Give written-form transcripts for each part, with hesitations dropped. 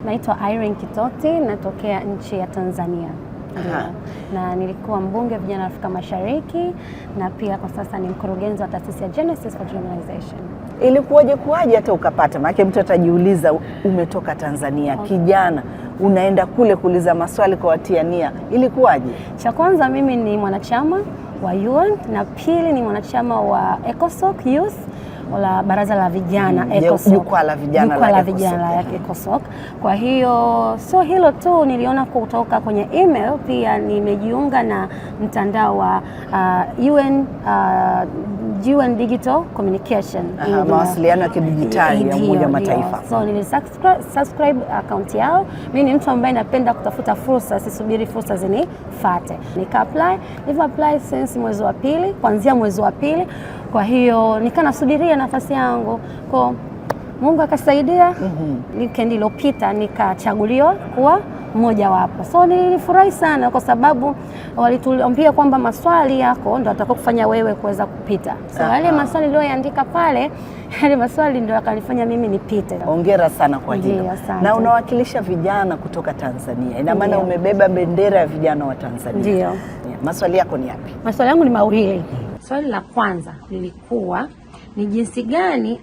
Naitwa Irene Kitoti, natokea nchi ya Tanzania. Na nilikuwa mbunge vijana Afrika Mashariki na pia kwa sasa ni mkurugenzi wa taasisi ya Genesis for Generalization. Ilikuwaje hata ukapata? Maana mtu atajiuliza umetoka Tanzania, kijana unaenda kule kuuliza maswali kwa watiania. Ilikuwaje? Cha kwanza mimi ni mwanachama wa UN na pili ni mwanachama wa ECOSOC Youth wala baraza la vijana ECOSOC, jukwaa la vijana la ECOSOC. Kwa hiyo sio hilo tu, niliona kutoka kwenye email pia nimejiunga na mtandao wa UN Digital Communication, mawasiliano ya kidijitali ya Umoja wa Mataifa. So nilisubscribe account yao. Mimi ni mtu ambaye napenda kutafuta fursa, sisubiri fursa zinifuate. Nilipapply since kuanzia mwezi wa pili. Kwa hiyo nikanasubiria nafasi yangu. Kwa Mungu akasaidia, weekend iliyopita nikachaguliwa kuwa mmoja wapo. So nilifurahi sana kwa sababu walituambia kwamba maswali yako ndio atakao kufanya wewe kuweza kupita. So yale maswali niliyoandika pale, yale maswali ndio yakanifanya mimi nipite. Hongera sana kwa hilo. Na unawakilisha vijana kutoka Tanzania. Ina maana umebeba bendera ya vijana wa Tanzania. Ndio. Maswali yako ni yapi? Maswali yangu ni mawili. Swali la kwanza lilikuwa ni jinsi gani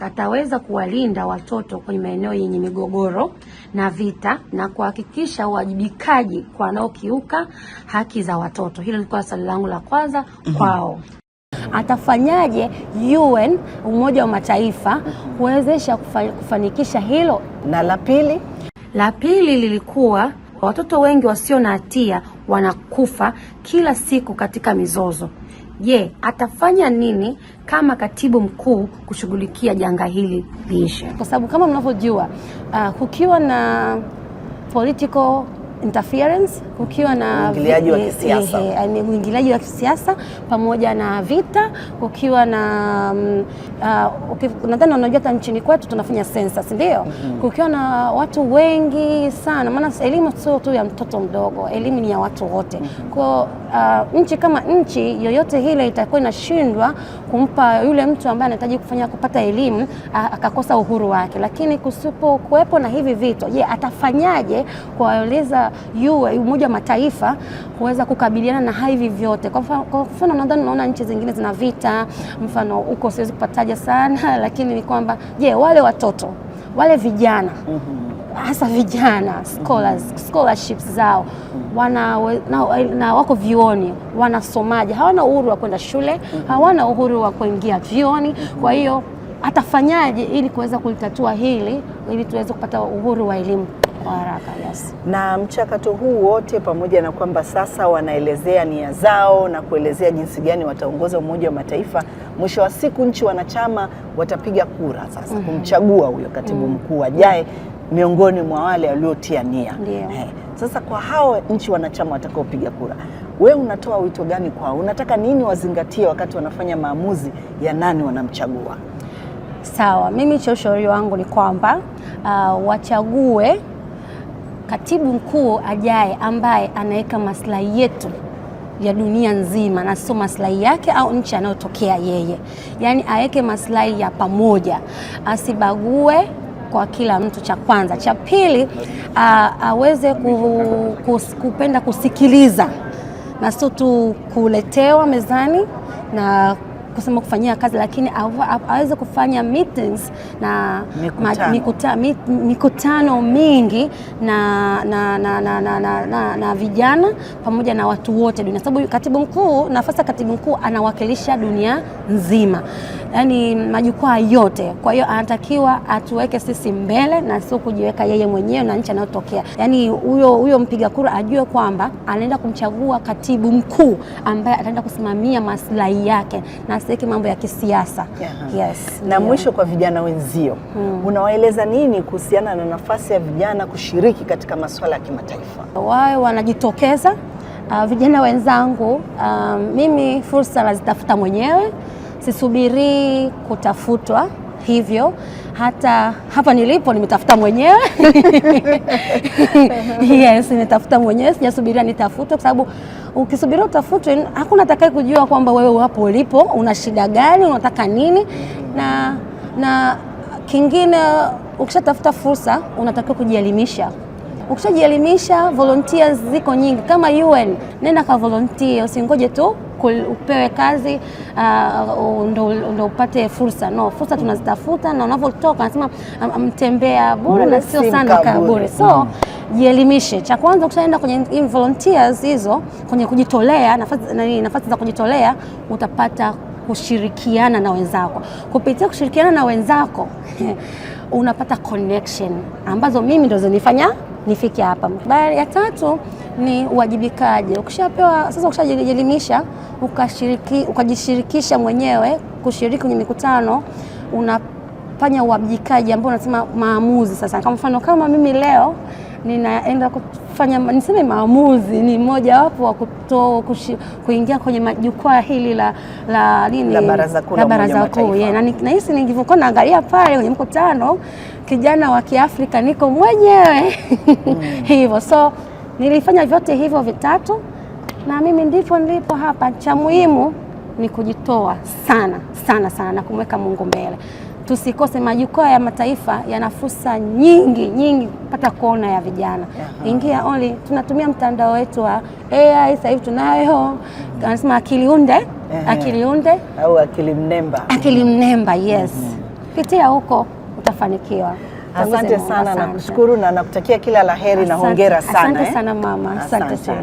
ataweza kuwalinda watoto kwenye maeneo yenye migogoro na vita na kuhakikisha uwajibikaji kwa wanaokiuka haki za watoto. Hilo lilikuwa swali langu la kwanza kwao. Atafanyaje UN, Umoja wa Mataifa, kuwezesha kufanikisha hilo? Na la pili? La pili lilikuwa watoto wengi wasio na hatia wanakufa kila siku katika mizozo. Je, atafanya nini kama katibu mkuu kushughulikia janga hili liishe? Kwa sababu kama mnavyojua, kukiwa na political interference, kukiwa na uingiliaji wa kisiasa pamoja na vita, kukiwa na nadhani unajua hata nchini kwetu tunafanya census, ndio? Kukiwa na watu wengi sana, maana elimu sio tu ya mtoto mdogo, elimu ni ya watu wote. Kwa nchi kama nchi yoyote ile itakuwa inashindwa kumpa yule mtu ambaye anahitaji kupata elimu akakosa uhuru wake. Lakini kusipo kuwepo na hivi vitu, je, atafanyaje kuwaeleza Umoja wa Mataifa kuweza kukabiliana na hivi vyote? Kwa mfano nadhani unaona nchi zingine zina vita, mfano huko siwezi kupataja sana, lakini ni kwamba je, wale watoto, wale vijana, hasa vijana, scholarships zao na wako vioni, wanasomaje? Hawana uhuru wa kwenda shule, hawana uhuru wa kuingia vioni. Kwa hiyo atafanyaje ili kuweza kulitatua hili, ili tuweze kupata uhuru wa elimu kwa haraka? Yes. Na mchakato huu wote, pamoja na kwamba sasa wanaelezea nia zao na kuelezea jinsi gani wataongoza Umoja wa Mataifa, mwisho wa siku nchi wanachama watapiga kura sasa kumchagua huyo katibu mkuu ajaye miongoni mwa wale waliotia nia. Sasa kwa hao nchi wanachama watakaopiga kura, wewe unatoa wito gani kwao? Unataka nini wazingatie wakati wanafanya maamuzi ya nani wanamchagua? Sawa, mimi ushauri wangu ni kwamba wachague katibu mkuu ajaye ambaye anaweka maslahi yetu ya dunia nzima na sio maslahi yake au nchi anayotokea yeye. Yaani aweke maslahi ya pamoja, asibague kwa kila mtu, cha kwanza. Cha pili, aweze kupenda kusikiliza na sio tu kuletewa mezani na kusema kufanyia kazi, lakini aweze kufanya meetings na mikutano mingi na vijana pamoja na watu wote dunia, sababu katibu mkuu, nafasi ya katibu mkuu anawakilisha dunia nzima, yani majukwaa yote. Kwa hiyo anatakiwa atuweke sisi mbele na sio kujiweka yeye mwenyewe na nchi anayotokea. Yani huyo mpiga kura ajue kwamba anaenda kumchagua katibu mkuu ambaye ataenda kusimamia maslahi yake na siweke mambo ya kisiasa. Yes. Na mwisho, kwa vijana wenzio, unawaeleza nini kuhusiana na nafasi ya vijana kushiriki katika masuala ya kimataifa? Wao wanajitokeza. Vijana wenzangu, mimi fursa nazitafuta mwenyewe, sisubiri kutafutwa. Hivyo hata hapa nilipo nimetafuta mwenyewe. Yes, nimetafuta mwenyewe, sijasubiria nitafutwe, kwa sababu ukisubiria utafutwe hakuna atakaye kujua kwamba wewe hapo ulipo una shida gani, unataka nini. Na Kingine, ukishatafuta fursa unatakiwa kujielimisha. Ukishajielimisha, volunteers ziko nyingi kama UN, nenda ka volunteer, usingoje tu upewe kazi ndo upate fursa. No, fursa tunazitafuta, na unavyotoka nasema mtembea bure na sio sana kaburi. So jielimishe. Cha kwanza, ukishaenda kwenye volunteers hizo, kwenye kujitolea, nafasi za kujitolea, utapata kushirikiana na wenzako. Kupitia kushirikiana na wenzako unapata connection ambazo mimi ndo zinifanya nifike hapa. Baada ya tatu ni uwajibikaji. Ukishapewa sasa, ukishajielimisha, ukajishirikisha mwenyewe kushiriki kwenye mikutano, unafanya uwajibikaji ambao unasema maamuzi. Sasa kama mfano, kama mimi leo ninaenda kufanya niseme maamuzi, ni mmoja wapo wa kuingia kwenye majukwaa hili la baraza kuu. Na hisi nilivyokuwa naangalia pale kwenye mkutano, kijana wa Kiafrika, niko mwenyewe hivyo. So nilifanya vyote hivyo vitatu, na mimi ndipo nilipo hapa. Cha muhimu ni kujitoa sana sana sana na kumweka Mungu mbele. Tusikose, majukwaa ya mataifa yana fursa nyingi pata kuona ya vijana. Ingia only, tunatumia mtandao wetu wa AI sasa hivi, tunayo anasema akili unde au akili mnemba. Yes. Pitia huko utafanikiwa. Asante sana, nakushukuru na nakutakia kila laheri na hongera sana. Asante sana mama, asante sana.